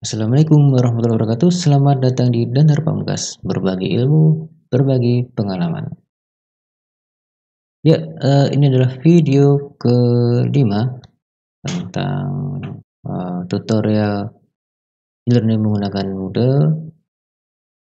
Assalamualaikum warahmatullahi wabarakatuh. Selamat datang di Danar Pamungkas. Berbagi ilmu, berbagi pengalaman. Ya, ini adalah video kelima tentang tutorial e-learning menggunakan Moodle.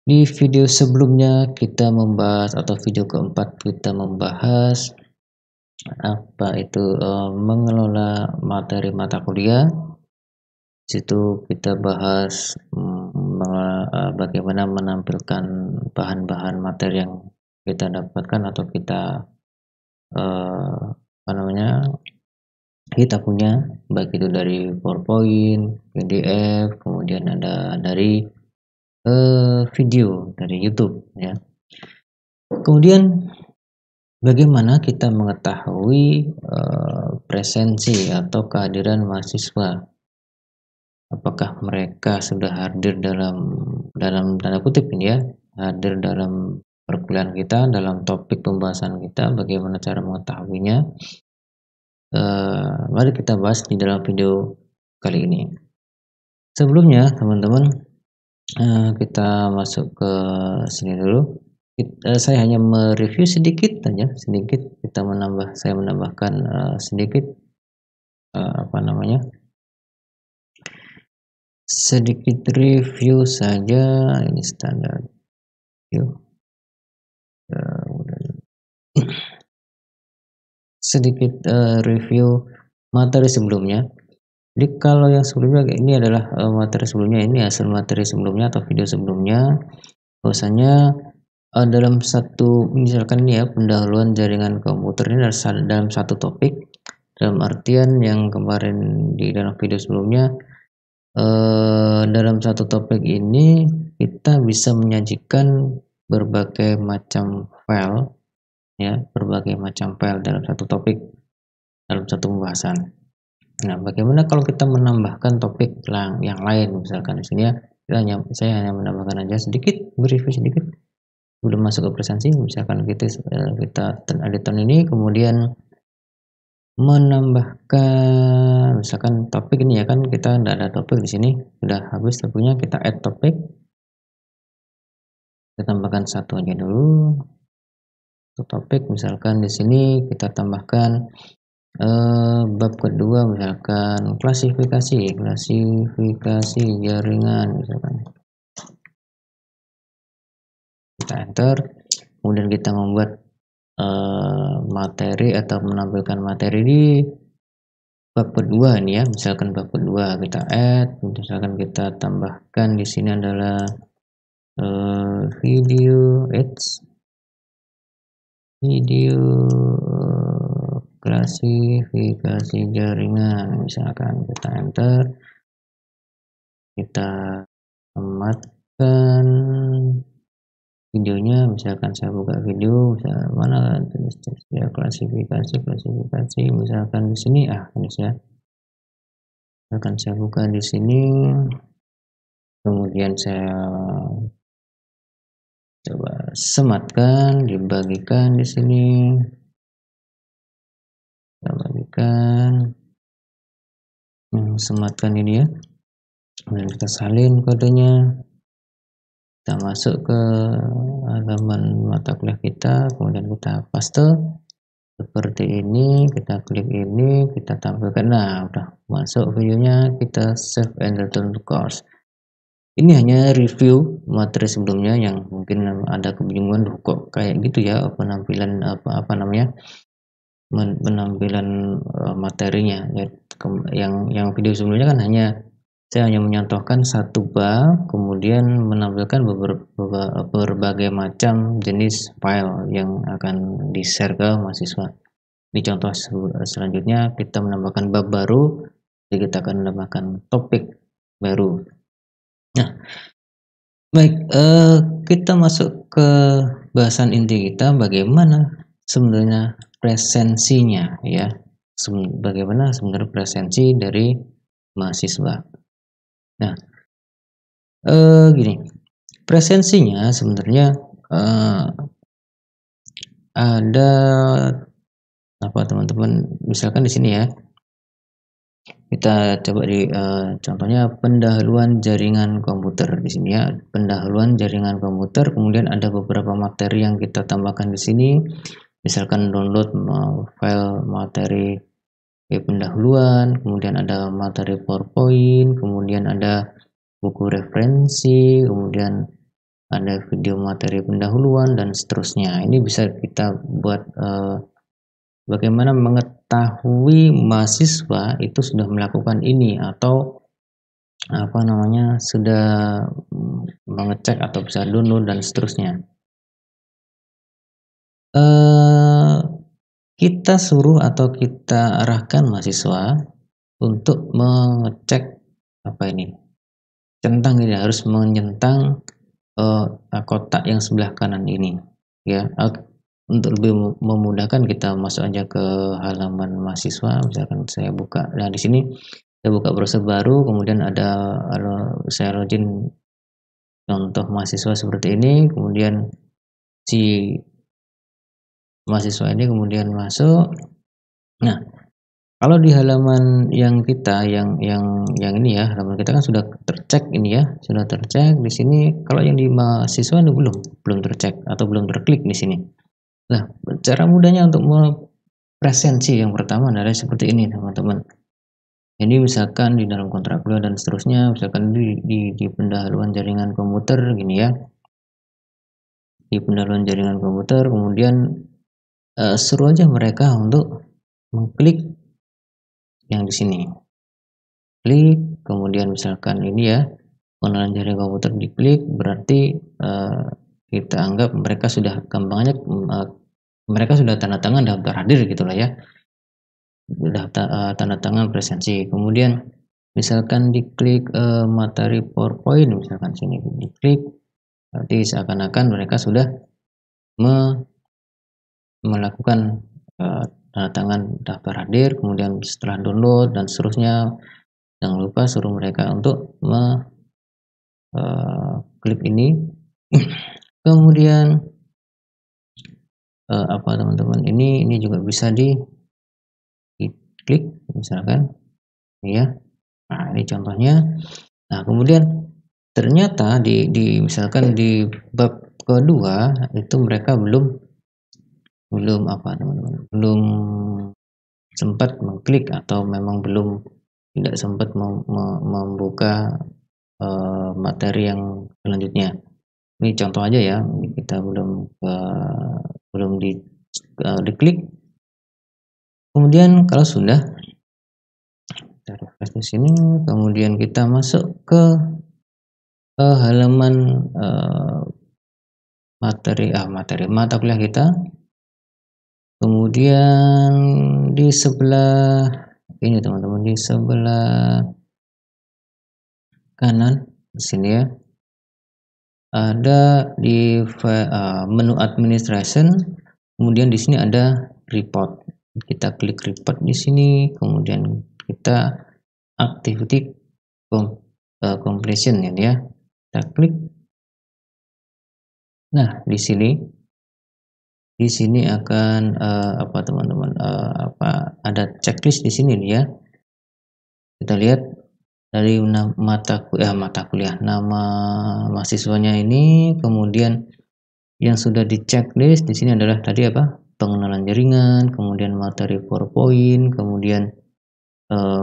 Di video sebelumnya kita membahas, atau video keempat kita membahas apa itu mengelola materi mata kuliah. Situ kita bahas bagaimana menampilkan bahan-bahan materi yang kita dapatkan atau kita kita punya, baik itu dari PowerPoint, PDF, kemudian ada dari video dari YouTube ya. Kemudian bagaimana kita mengetahui presensi atau kehadiran mahasiswa. Apakah mereka sudah hadir dalam tanda kutip ini ya, hadir dalam perkuliahan kita, dalam topik pembahasan kita, bagaimana cara mengetahuinya? Mari kita bahas di dalam video kali ini. Sebelumnya teman-teman, kita masuk ke sini dulu. Saya hanya mereview sedikit saja, saya menambahkan sedikit sedikit review saja. Ini standar review. Sedikit review materi sebelumnya. Jadi kalau yang sebelumnya, ini adalah materi sebelumnya, ini hasil materi sebelumnya atau video sebelumnya. Bahwasanya dalam satu, misalkan ini ya, pendahuluan jaringan komputer ini dalam satu topik. Dalam artian yang kemarin di dalam video sebelumnya, dalam satu topik ini kita bisa menyajikan berbagai macam file ya, berbagai macam file dalam satu topik, dalam satu pembahasan. Nah, bagaimana kalau kita menambahkan topik yang lain, misalkan di sini ya, saya hanya menambahkan aja sedikit, review sedikit belum masuk ke presensi. Misalkan kita ada tahun ini, kemudian menambahkan misalkan topik ini ya, kan kita tidak ada topik di sini, sudah habis topiknya, kita add topik, kita tambahkan satu aja dulu, satu topik. Misalkan di sini kita tambahkan bab kedua, misalkan klasifikasi jaringan, misalkan kita enter, kemudian kita membuat materi atau menampilkan materi di bab kedua ini ya. Misalkan bab kedua kita add, misalkan kita tambahkan di sini adalah video klasifikasi jaringan, misalkan kita enter, kita tamatkan videonya. Misalkan saya buka video, mana ya, klasifikasi, misalkan di sini ini ya, misalkan saya buka di sini, kemudian saya coba sematkan, dibagikan di sini, kita bagikan, sematkan ini ya, kemudian kita salin kodenya, kita masuk ke halaman mata kuliah kita, kemudian kita paste seperti ini, kita klik ini, kita tampilkan. Nah, udah masuk videonya, kita save and return to course. Ini hanya review materi sebelumnya yang mungkin ada kebingungan, kok kayak gitu ya penampilan penampilan materinya ya. Yang video sebelumnya kan saya hanya menyontohkan satu bab, kemudian menampilkan berbagai macam jenis file yang akan di-share ke mahasiswa. Di contoh selanjutnya kita menambahkan bab baru, jadi kita akan menambahkan topik baru. Nah, baik, kita masuk ke bahasan inti kita, bagaimana sebenarnya presensinya ya, bagaimana sebenarnya presensi dari mahasiswa. Nah, gini, presensinya sebenarnya ada apa teman-teman, misalkan di sini ya, Kita coba di contohnya pendahuluan jaringan komputer di sini ya, pendahuluan jaringan komputer. Kemudian ada beberapa materi yang kita tambahkan di sini, misalkan download file materi pendahuluan, kemudian ada materi PowerPoint, kemudian ada buku referensi, kemudian ada video materi pendahuluan dan seterusnya. Ini bisa kita buat bagaimana mengetahui mahasiswa itu sudah melakukan ini atau apa namanya sudah mengecek atau bisa download dan seterusnya. Kita suruh atau kita arahkan mahasiswa untuk mengecek apa ini centang ini harus menyentang kotak yang sebelah kanan ini ya. Untuk lebih memudahkan kita masuk aja ke halaman mahasiswa, misalkan saya buka, nah di sini saya buka browser baru, kemudian ada saya login contoh mahasiswa seperti ini, kemudian si mahasiswa ini kemudian masuk. Nah, kalau di halaman yang kita yang ini ya, halaman kita kan sudah tercek ini ya, sudah tercek di sini. Kalau yang di mahasiswa ini belum tercek atau belum terklik di sini. Nah, cara mudahnya untuk presensi yang pertama adalah seperti ini teman-teman. Ini misalkan di dalam kontrak kuliah dan seterusnya, misalkan di pendahuluan jaringan komputer gini ya. Di pendahuluan jaringan komputer, kemudian suruh aja mereka untuk mengklik yang di sini. Klik, kemudian misalkan ini ya, pengenalan jaringan komputer diklik, berarti kita anggap mereka sudah gampangnya mereka sudah tanda tangan daftar hadir gitulah ya, sudah tanda tangan presensi. Kemudian misalkan diklik materi PowerPoint, misalkan sini diklik, berarti seakan-akan mereka sudah melakukan tanda tangan daftar hadir. Kemudian setelah download dan seterusnya, jangan lupa suruh mereka untuk klik ini. Kemudian apa teman-teman, ini juga bisa diklik misalkan ya. Nah ini contohnya. Nah kemudian ternyata misalkan di bab kedua itu mereka belum apa teman-teman, belum sempat mengklik atau memang tidak sempat membuka materi yang selanjutnya. Ini contoh aja ya, kita belum diklik. Kemudian kalau sudah, kita refresh di sini, kemudian kita masuk ke halaman materi mata kuliah kita. Kemudian di sebelah ini teman-teman, di sebelah kanan di sini ya, ada di menu administration, kemudian di sini ada report. Kita klik report di sini, kemudian kita activity completion ya. Kita klik. Nah, di sini akan apa teman-teman, ada checklist di sini nih ya. Kita lihat dari mata kuliah, nama mahasiswanya ini, kemudian yang sudah di checklist di sini adalah tadi apa? Pengenalan jaringan, kemudian materi PowerPoint, kemudian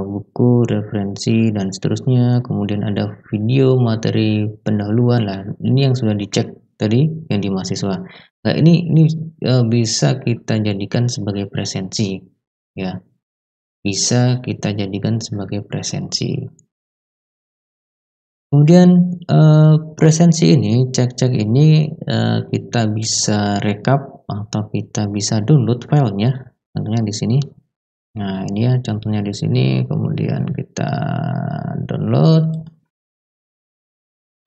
buku referensi dan seterusnya, kemudian ada video materi pendahuluan lah. Ini yang sudah dicek tadi yang di mahasiswa. Nah ini bisa kita jadikan sebagai presensi ya, bisa kita jadikan sebagai presensi. Kemudian presensi ini, cek ini kita bisa rekap atau kita bisa download filenya, tentunya di sini. Nah ini ya contohnya di sini, kemudian kita download.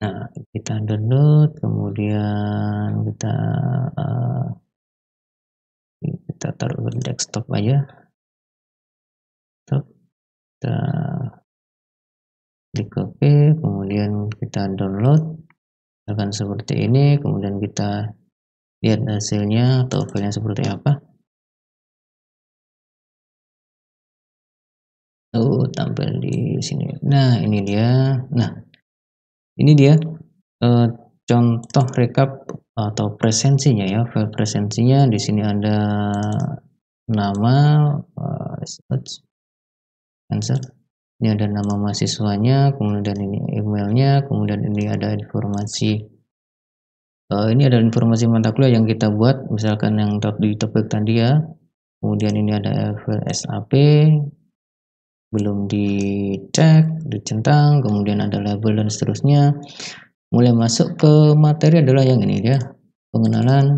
Nah kita download, kemudian kita taruh di desktop aja. Kita klik OK, kemudian kita download akan seperti ini, kemudian kita lihat hasilnya atau filenya seperti apa. tampil di sini. Nah, ini dia. Nah, ini dia contoh rekap atau presensinya ya. File presensinya di sini ada nama answer. Ini ada nama mahasiswanya, kemudian ini emailnya, kemudian ini ada informasi. Ini ada informasi mata kuliah yang kita buat, misalkan yang di topik tadi ya. Kemudian ini ada file SAP, belum dicek, dicentang, kemudian ada label dan seterusnya. Mulai masuk ke materi adalah yang ini ya, pengenalan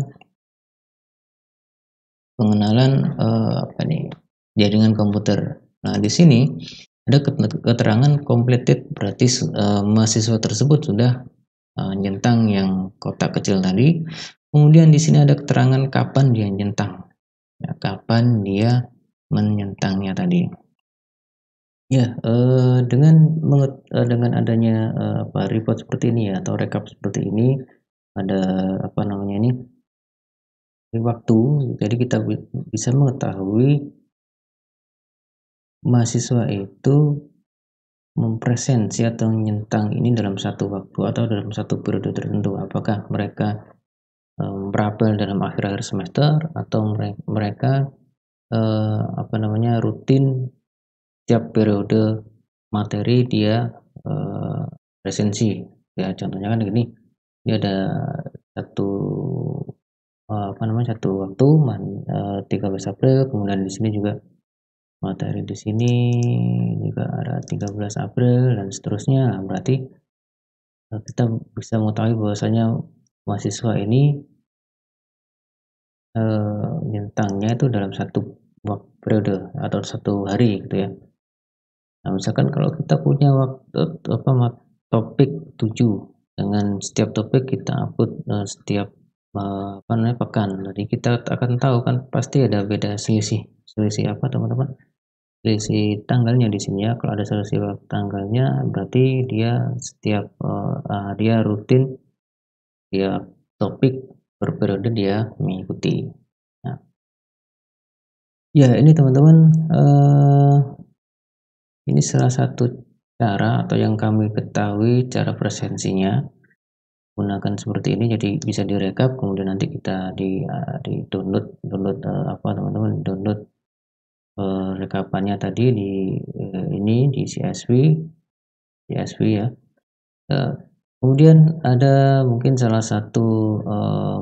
apa nih, jaringan komputer. Nah, di sini ada keterangan completed, berarti mahasiswa tersebut sudah nyentang yang kotak kecil tadi. Kemudian di sini ada keterangan kapan dia nyentang, ya, kapan dia menyentangnya tadi. Ya, dengan adanya report seperti ini ya, atau rekap seperti ini, ada apa namanya ini, waktu, jadi kita bisa mengetahui mahasiswa itu mempresensi atau nyentang ini dalam satu waktu atau dalam satu periode tertentu. Apakah mereka merapel dalam akhir-akhir semester atau mereka rutin tiap periode materi dia presensi ya. Contohnya kan gini, ini ada satu satu waktu 13 April, kemudian di sini juga materi di sini juga ada 13 April dan seterusnya. Berarti kita bisa mengetahui bahwasanya mahasiswa ini nyentangnya itu dalam satu periode atau satu hari gitu ya. Nah, misalkan kalau kita punya waktu topik 7, dengan setiap topik kita upload setiap pekan. Jadi kita akan tahu kan pasti ada beda selisih apa teman-teman? Selisih tanggalnya di sini ya. Kalau ada selisih tanggalnya berarti dia setiap dia rutin tiap topik per periode dia mengikuti. Nah, ya ini teman-teman, ini salah satu cara atau yang kami ketahui cara presensinya gunakan seperti ini. Jadi bisa direkap, kemudian nanti kita di download teman-teman, download rekapannya tadi di ini di CSV ya. Kemudian ada mungkin salah satu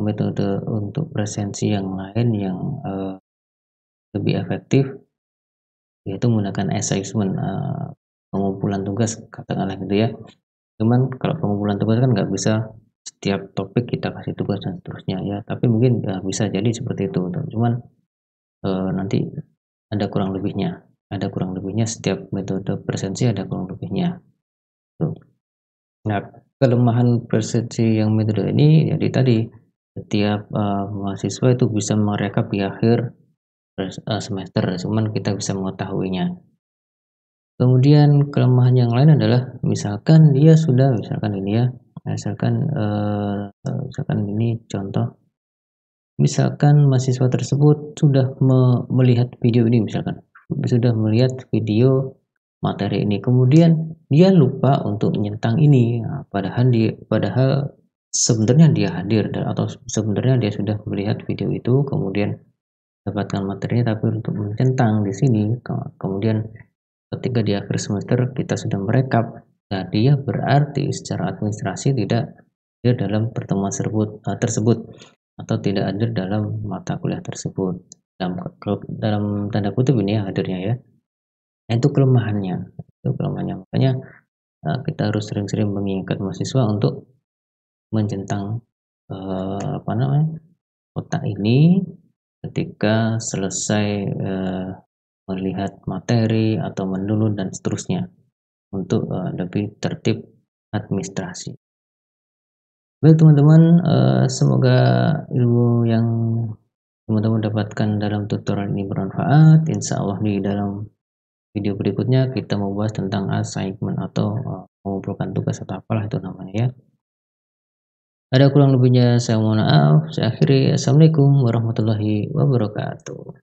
metode untuk presensi yang lain yang lebih efektif, yaitu menggunakan assessment, pengumpulan tugas katakanlah gitu ya. Cuman kalau pengumpulan tugas kan nggak bisa setiap topik kita kasih tugas dan seterusnya ya, tapi mungkin bisa jadi seperti itu. Cuman nanti ada kurang lebihnya setiap metode presensi ada kurang lebihnya. Nah, kelemahan presensi yang metode ini jadi tadi setiap mahasiswa itu bisa merekap di akhir semester, cuman kita bisa mengetahuinya. Kemudian kelemahan yang lain adalah misalkan dia sudah, misalkan ini ya, misalkan ini contoh, misalkan mahasiswa tersebut sudah melihat video ini, misalkan sudah melihat video materi ini, kemudian dia lupa untuk nyentang ini. Nah, padahal sebenarnya dia hadir atau sebenarnya dia sudah melihat video itu, kemudian dapatkan materinya, tapi untuk mencentang di sini, kemudian ketika di akhir semester kita sudah merekap, nah dia berarti secara administrasi tidak hadir dalam pertemuan tersebut atau tidak hadir dalam mata kuliah tersebut. Dalam tanda kutip ini ya hadirnya ya. Nah, itu kelemahannya. Makanya kita harus sering-sering mengingatkan mahasiswa untuk mencentang kotak ini ketika selesai melihat materi atau mendownload dan seterusnya untuk lebih tertib administrasi. Baik teman-teman, semoga ilmu yang teman-teman dapatkan dalam tutorial ini bermanfaat. Insya Allah di dalam video berikutnya kita membahas tentang assignment atau mengumpulkan tugas atau apalah itu namanya ya. Ada kurang lebihnya saya mohon maaf. Saya akhiri. Assalamualaikum warahmatullahi wabarakatuh.